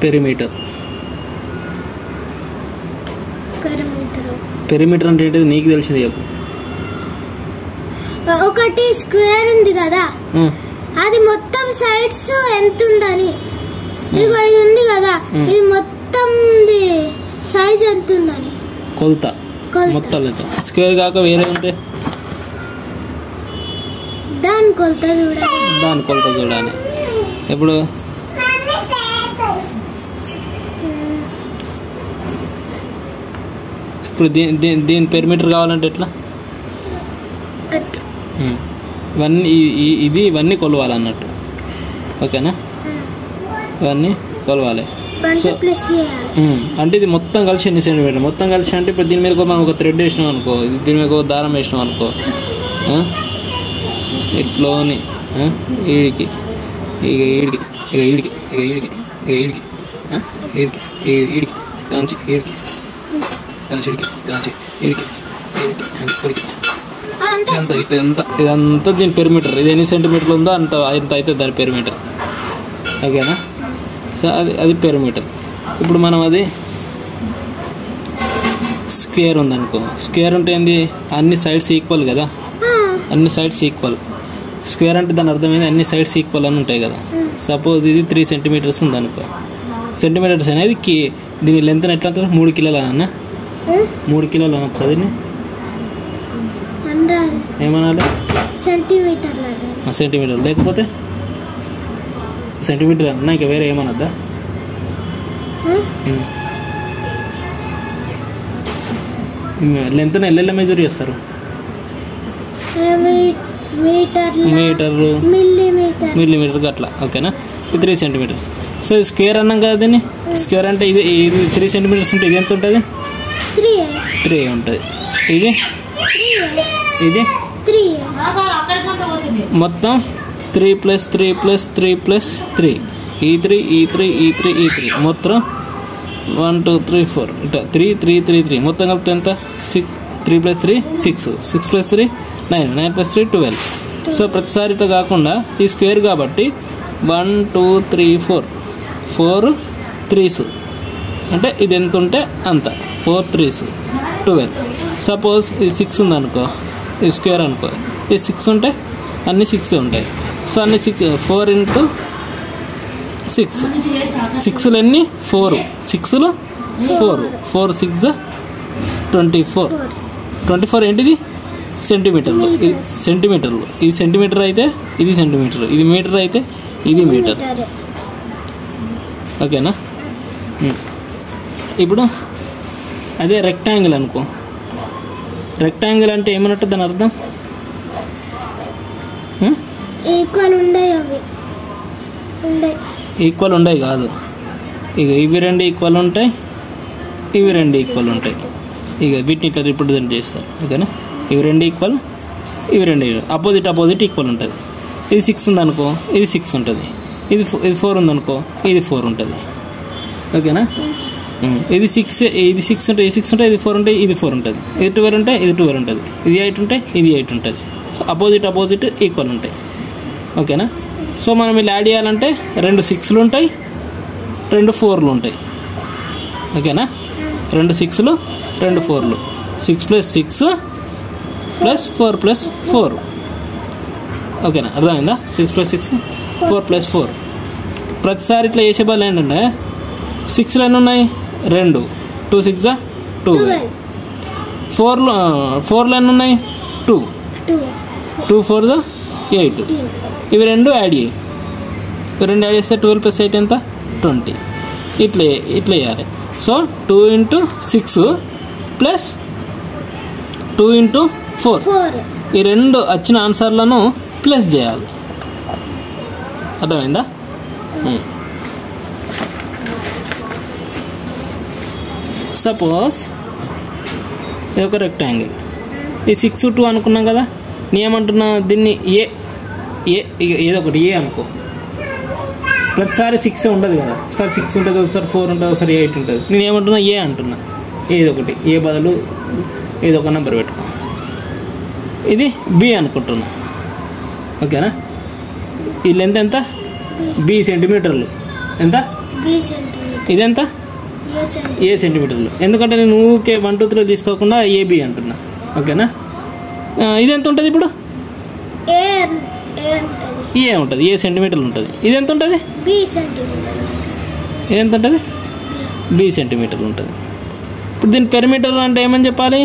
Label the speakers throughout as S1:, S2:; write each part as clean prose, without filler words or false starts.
S1: Perimeter. Perimeter అంటే ఏంటిది నీకు తెలిసింది చెప్పు.
S2: ఒకటి స్క్వేర్ ఉంది కదా, అది మొత్తం సైడ్స్ ఎంత ఉందని. ఇగో ఇది ఉంది కదా, ఇది మొత్తం సైజ్ ఎంత ఉందని
S1: కొలత. మొత్తం స్క్వేర్ కాక వేరే ఉంటే
S2: దాని కొలత చూడాలి.
S1: ఇప్పుడు దీని పెరిమీటర్ కావాలంటే ఎట్లా? ఇవన్నీ కొలవాలన్నట్టు. ఓకేనా? ఇవన్నీ కొలవాలి. సో అంటే ఇది మొత్తం కలిసి ఎన్ని సెంటీమీటర్? మొత్తం కలిసి అంటే ఇప్పుడు దీని మీద మనం ఒక థ్రెడ్ వేసినాం అనుకో, దీని మీద ఒక దారం వేసినాం అనుకో, ఇట్లోని ఈడికి కాంచి ఇదంతా దీని పెరిమీటర్. ఇది ఎన్ని సెంటీమీటర్లు ఉందో అంత అయితే దాని పెరిమీటర్. ఓకేనా? సో అది పెరిమీటర్. ఇప్పుడు మనం అది స్క్వేర్ ఉందనుకో, స్క్వేర్ ఉంటే ఏంది? అన్ని సైడ్స్ ఈక్వల్ కదా, అన్ని సైడ్స్ ఈక్వల్. స్క్వేర్ అంటే దాని అర్థమైంది అన్ని సైడ్స్ ఈక్వల్ అని ఉంటాయి కదా. సపోజ్ ఇది 3 సెంటీమీటర్స్ ఉందనుకో, సెంటీమీటర్స్ అనేది దీని లెంత్ ఎట్లా అంటారు? 3 కిలోలు అన్న, 3 కిలోలు అనొచ్చు. అది ఏమనాలి? సెంటీమీటర్ లేకపోతే సెంటీమీటర్ అన్నా ఇంకా వేరే ఏమనద్దా? లెంత్ ఎల్లెల్ల మెజర్ చేస్తారు? మిల్లీమీటర్ అట్లా. ఓకేనా? 3 సెంటీమీటర్స్. సో స్క్వేర్ అన్నాం కదా దీన్ని. స్క్వేర్ అంటే ఇది 3 సెంటీమీటర్స్ ఉంటే ఇది ఎంత ఉంటుంది? 3 ఉంటుంది. ఇది మొత్తం 3 + 3 + 3 + 3 ఈ 3 మొత్తం 1 2 3 4 3 3 3 3 మొత్తం కలిపితే ఎంత? 6. 3 + 3 6, 6 + 3 9, 9 + 3 12. సో ప్రతిసారి ఇట్లా కాకుండా ఈ స్క్వేర్ కాబట్టి 1 2 3 4 3s అంటే ఇది ఎంత ఉంటే అంత. 4 3s 12. సపోజ్ ఇది 6 ఉందనుకో, ఇది స్క్వేర్ అనుకో, ఇది 6 ఉంటే అన్ని 6 ఉంటాయి. సో అన్ని 4 × 6, 6లు ఎన్ని? 4, 6లు 4, 4 6 24. 24 ఏంటిది? సెంటీమీటర్లు. ఇది సెంటీమీటర్లు. ఇది సెంటీమీటర్ అయితే ఇది సెంటీమీటర్, ఇది మీటర్ అయితే ఇది మీటర్. ఓకేనా? ఇప్పుడు అదే రెక్టాంగిల్ అనుకో. రెక్టాంగిల్ అంటే ఏమన్నట్టు దాని అర్థం? ఈక్వల్ ఉండయి కాదు. ఇక ఇవి 2 ఈక్వల్ ఉంటాయి, ఇవి 2 ఈక్వల్ ఉంటాయి. ఇక వీటిని ఇట్లా రిప్రజెంట్ చేస్తారు. ఓకేనా? ఇవి 2 ఈక్వల్, ఇవి 2 అపోజిట్ ఈక్వల్ ఉంటుంది. ఇది 6 ఉందనుకో, ఇది 6 ఉంటుంది. ఇది 4 ఉందనుకో, ఇది 4 ఉంటుంది. ఓకేనా? ఇది 6 ఉంటే ఇది 6 ఉంటుంది, ఇది 4 ఉంటే ఇది 4 ఉంటుంది, ఇది 12 ఉంటే ఇది 12 ఉంటుంది, ఇది 8 ఉంటే ఇది 8 ఉంటుంది. సో అపోజిట్ ఈక్వల్ ఉంటాయి. ఓకేనా? సో మనం ఇలా యాడ్ చేయాలంటే 2 6లు ఉంటాయి, 2 4లు ఉంటాయి. ఓకేనా? 2 6లు 2 4లు. 6 + 6 + 4 + 4. ఓకేనా? అర్థమైందా? 6 + 6 4 + 4. ప్రతిసారి ఇట్లా చేసే బదులు ఏంటంటే 6లు ఎన్ని ఉన్నాయి? 2, 2 6 12. 4లు ఎన్ని ఉన్నాయి? 2, 2 4 8. ఇవి 2 యాడ్ చేయి. ఇవి 2 యాడ్ చేస్తే 12 + 8 ఎంత? 20. ఇట్లా చేయాలి. సో 2 × 6 + 2 × 4 ఈ 2 వచ్చిన ఆన్సర్లను ప్లస్ చేయాలి. అర్థమైందా? సపోజ్ ఇది ఒక రెక్టాంగిల్, ఈ 6 2 అనుకున్నాం కదా. నేనేమంటున్నా? దీన్ని ఏదో ఒకటి ఏ అనుకో. ప్రతిసారి 6 ఉండదు కదా, ఒకసారి 6 ఉంటుంది, ఒకసారి 4 ఉంటుంది, ఒకసారి 8 ఉంటుంది. నేనేమంటున్నా? ఏ అంటున్నా. ఏదో ఒకటి ఏ బదులు ఏదో ఒక నెంబర్ పెట్టుకో. ఇది బి అనుకుంటున్నా. ఓకేనా? ఈ లెంత్ ఎంత? B సెంటీమీటర్లు. ఎంత? ఇదెంత? ఏ సెంటీమీటర్లు. ఎందుకంటే నేను ఊకే 1 2 3 తీసుకోకుండా ఏబి అంటున్నా. ఓకేనా? ఇదెంత ఉంటుంది ఇప్పుడు? ఏ ఉంటుంది, ఏ సెంటీమీటర్లు ఉంటుంది. ఇదెంత ఉంటుంది? ఇదెంత ఉంటుంది? బి సెంటీమీటర్లు ఉంటుంది. ఇప్పుడు దీని పెరిమీటర్ అంటే ఏమని చెప్పాలి?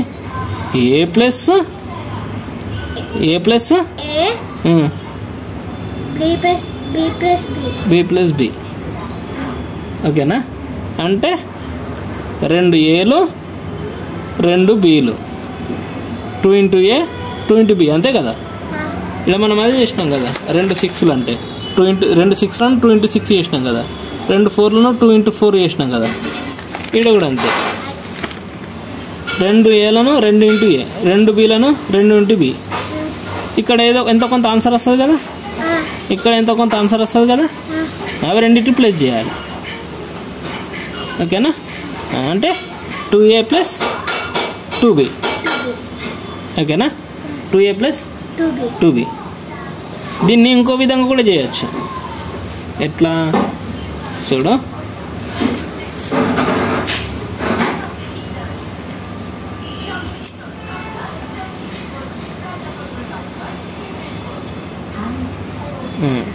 S1: ఏ ప్లస్ బి ప్లస్ బి. ఓకేనా? అంటే 2 ఏలు 2 బీలు, 2 ఇంటూ ఏ 2 ఇంటూ బి, అంతే కదా? ఇలా మనం అది చేసినాం కదా, 2 6లు అంటే 2 6లను 2 ఇంటూ 6 చేసినాం కదా, 2 4లను 2 ఇంటూ 4 చేసినాం కదా. ఇక్కడ కూడా అంతే, 2 ఏలను 2 ఇంటూ ఏ, 2 బీలను 2 ఇంటూ బి. ఇక్కడ ఏదో ఎంతో కొంత ఆన్సర్ వస్తుంది కదా, ఇక్కడ ఎంతో కొంత ఆన్సర్ వస్తుంది కదా, అవి రెండింటి ప్లస్ చేయాలి. ఓకేనా? అంటే 2a ప్లస్ 2b. ఓకేనా? 2a plus 2b. దీన్ని ఇంకో విధంగా కూడా చేయొచ్చు. ఎట్లా చూడు,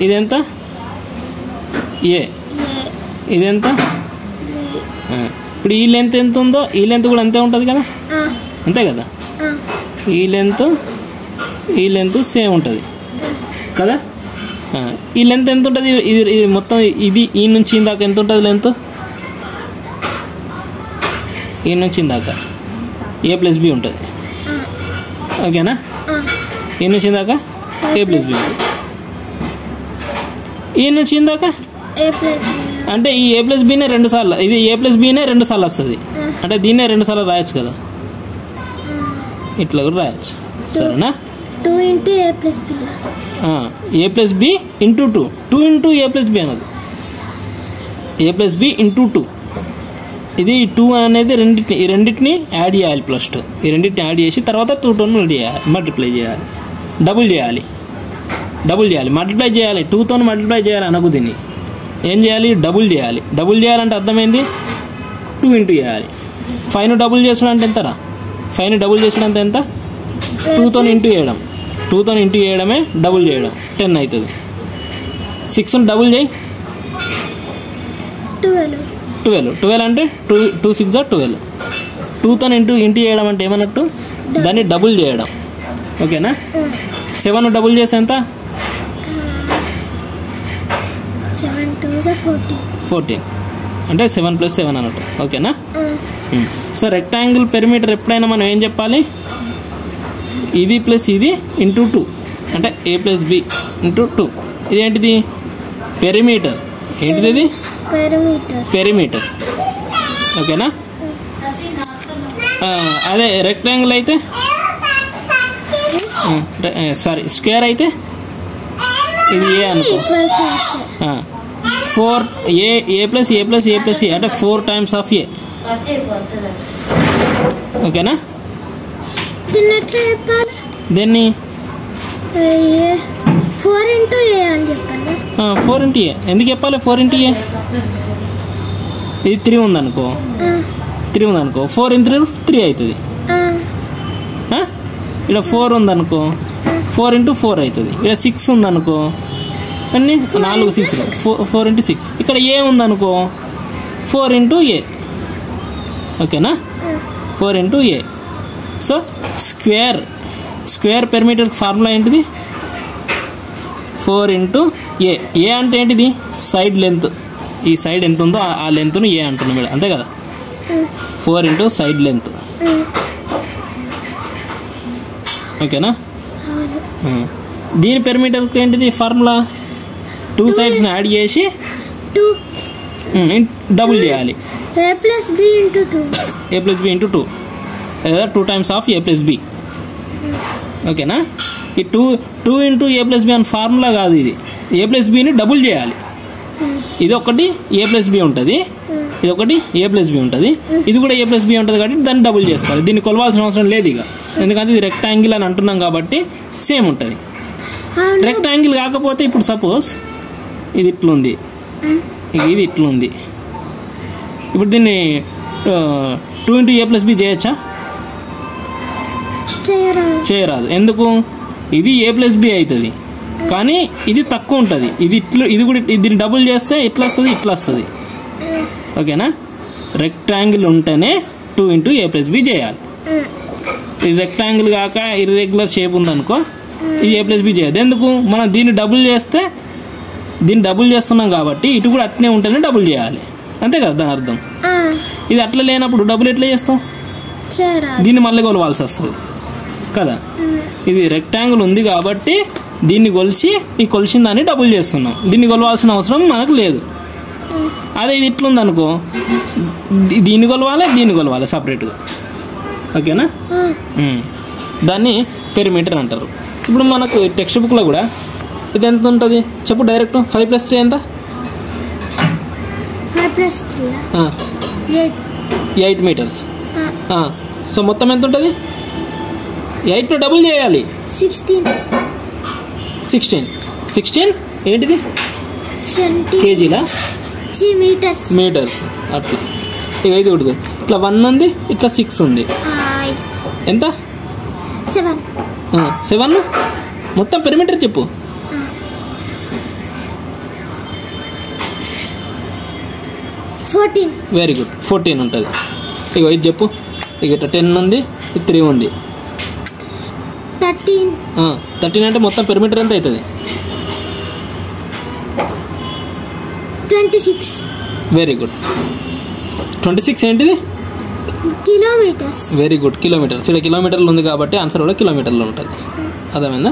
S1: ఇదెంత? ఏ. ఇదెంత? ఇప్పుడు ఈ లెంత్ ఎంత ఉందో ఈ లెంత్ కూడా అంతే ఉంటుంది కదా, అంతే కదా? ఈ లెంత్ సేమ్ ఉంటుంది కదా. ఈ లెంత్ ఎంత ఉంటుంది? ఇది మొత్తం ఇది ఈ నుంచి ఇందాక ఎంత ఉంటుంది లెంత్? ఈ నుంచి ఇందాక ఏ ప్లస్ బి ఉంటుంది. ఓకేనా? ఈ నుంచి ఇందాక ఏ ప్లస్ బి ఉంటుంది. ఈ నుంచి ఇందాక అంటే ఈ ఏ ప్లస్ బీనే 2 సార్లు, ఇది ఏ ప్లస్ బీనే 2 సార్లు వస్తుంది. అంటే దీన్నే 2 సార్లు రాయొచ్చు కదా, ఇట్లా కూడా రాయొచ్చు. సరేనా?
S2: 2 into a plus B,
S1: A plus b into 2, 2 into a plus B అన్నది ఏ ప్లస్ బి ఇంటూ 2. ఇది 2 అనేది ఈ రెండింటిని యాడ్ చేయాలి, ప్లస్ 2 ఈ రెండింటిని యాడ్ చేసి తర్వాత 2 మల్టిప్లై చేయాలి, డబుల్ చేయాలి, మల్టిప్లై చేయాలి, 2తో మల్టిప్లై చేయాలి అనకు. దీన్ని ఏం చేయాలి? డబుల్ చేయాలి. డబుల్ చేయాలంటే అర్థమైంది, 2 ఇంటూ చేయాలి. 5ను డబుల్ చేసుడు అంటే ఎంతరా? 5ని డబుల్ చేసుడు అంటే ఎంత? 2తో ఇంటూ చేయడం, 2తో ఇంటూ చేయడమే డబుల్ చేయడం, 10 అవుతుంది. 6ను డబుల్ చేయి, 12 అంటే 2 6 12. 2తో ఇంటూ చేయడం అంటే ఏమన్నట్టు? దాన్ని డబుల్ చేయడం. ఓకేనా? 7 డబుల్ చేస్తే ఎంత? 14 అంటే 7 + 7 అన్నట్టు. ఓకేనా? సో రెక్టాంగిల్ పెరిమీటర్ ఎప్పుడైనా మనం ఏం చెప్పాలి? ఇది ప్లస్ ఇది ఇంటూ 2 అంటే ఏ ప్లస్ బి ఇంటూ 2. ఇదేంటిది? పెరిమీటర్. ఏంటిది? ఇది పెరిమీటర్. ఓకేనా? అదే రెక్టాంగిల్ అయితే స్క్వేర్ అయితే ఇది ఏ అనుకో, 4 ఏ ప్లస్ ఏ ప్లస్ ఏ ప్లస్ ఏ అంటే 4 టైమ్స్ ఆఫ్ ఏ. ఓకేనా? దీన్ని
S2: 4 ఇంటూ ఏ అని చెప్పండి.
S1: 4 ఇంటూ ఏ ఎందుకు చెప్పాలి? 4 ఇంటూ ఏ, ఇది 3 ఉందనుకో, 4 ఇంటూ 3 అవుతుంది. ఇక్కడ 4 ఉందనుకో, 4 ఇంటూ 4 అవుతుంది. ఇక్కడ 6 ఉందనుకో, అన్ని 4 6, 4 ఇంటూ 6. ఇక్కడ ఏ ఉందనుకో, 4 ఇంటూ ఏ. ఓకేనా? 4 ఇంటూ ఏ. సో స్క్వేర్ పెరిమీటర్ ఫార్ములా ఏంటిది? 4 ఇంటూ ఏ. ఏ అంటే ఏంటిది? Side length. ఈ సైడ్ ఎంత ఉందో ఆ లెంత్ను ఏ అంటున్నాం మేడం, అంతే కదా? 4 ఇంటూ సైడ్ లెంత్. ఓకేనా? దీని పెరిమీటర్కి ఏంటిది ఫార్ములా? 2 సైడ్స్ని యాడ్ చేసి డబుల్ చేయాలి.
S2: ఏ ప్లస్ బి ఇంటూ 2 లేదా 2 times of a plus b.
S1: ఓకేనా? ఈ 2 ఇంటూ ఏ ప్లస్ బి అని ఫార్ములా కాదు, ఇది ఏ ప్లస్ బిని డబుల్ చేయాలి. ఇది ఒకటి ఏ ప్లస్ బి ఉంటుంది, ఇది ఒకటి ఏ ప్లస్ బి ఉంటుంది, ఇది కూడా ఏ ప్లస్ బి ఉంటుంది కాబట్టి దాన్ని డబుల్ చేసుకోవాలి. దీన్ని కొలవాల్సిన అవసరం లేదు ఇక, ఎందుకంటే ఇది రెక్టాంగిల్ అని అంటున్నాం కాబట్టి సేమ్ ఉంటుంది. రెక్టాంగిల్ కాకపోతే ఇప్పుడు సపోజ్ ఇది ఇట్లుంది, ఇది ఇట్లుంది, ఇప్పుడు దీన్ని 2 into a plus b చేయొచ్చా? చేయరాదు. ఎందుకు? ఇది a plus b అవుతుంది, కానీ ఇది తక్కువ ఉంటుంది. ఇది ఇట్లా, ఇది కూడా దీన్ని డబుల్ చేస్తే ఇట్లా వస్తుంది, ఇట్లా వస్తుంది. ఓకేనా? రెక్టాంగిల్ ఉంటేనే 2 into a plus b చేయాలి. ఇది రెక్టాంగిల్ కాక ఇర్రెగ్యులర్ షేప్ ఉందనుకో, ఇది a plus b చేయదు. ఎందుకు? మనం దీన్ని డబుల్ చేస్తే, దీన్ని డబుల్ చేస్తున్నాం కాబట్టి ఇటు కూడా అట్నే ఉంటేనే డబుల్ చేయాలి, అంతే కదా దాని అర్థం. ఇది అట్లా లేనప్పుడు డబుల్ ఎట్లా చేస్తాం? దీన్ని మళ్ళీ కొలవాల్సి వస్తుంది కదా. ఇది రెక్టాంగిల్ ఉంది కాబట్టి దీన్ని కొలిచి ఈ కొలిసిన దాన్ని డబుల్ చేస్తున్నాం. దీన్ని కొలవాల్సిన అవసరం మనకు లేదు. అదే ఇది ఇట్లుంది అనుకో, దీన్ని కొలవాలి సపరేట్గా. ఓకేనా? దాన్ని పెరిమీటర్ అంటారు. ఇప్పుడు మనకు టెక్స్ట్ బుక్లో కూడా ఇది ఎంత ఉంటుంది చెప్పు డైరెక్ట్. 5 + 3 ఎంత?
S2: 5 + 3
S1: 8 meters. సో మొత్తం ఎంత ఉంటుంది? 8 డబుల్ చేయాలి. 16 ఏంటిది? కేజీలా? మీటర్స్. అట్లా ఇక ఇది ఉంటుంది. ఇట్లా 1 ఉంది, ఇట్లా 6 ఉంది. ఎంత? 7. మొత్తం పెరిమీటర్ చెప్పు.
S2: 14.
S1: Very good. 14 ఉంటుంది. ఇక ఇది చెప్పు. ఇక ఇట్లా 10 ఉంది, 3 ఉంది. 13 అంటే మొత్తం పెరిమీటర్ ఎంత అవుతుంది?
S2: 26.
S1: Very good. 26 ఏంటిది?
S2: కిలోమీటర్స్.
S1: Very good, kilometres. ఇక్కడ కిలోమీటర్లు ఉంది కాబట్టి ఆన్సర్ కూడా కిలోమీటర్లో ఉంటుంది. అర్థమైందా?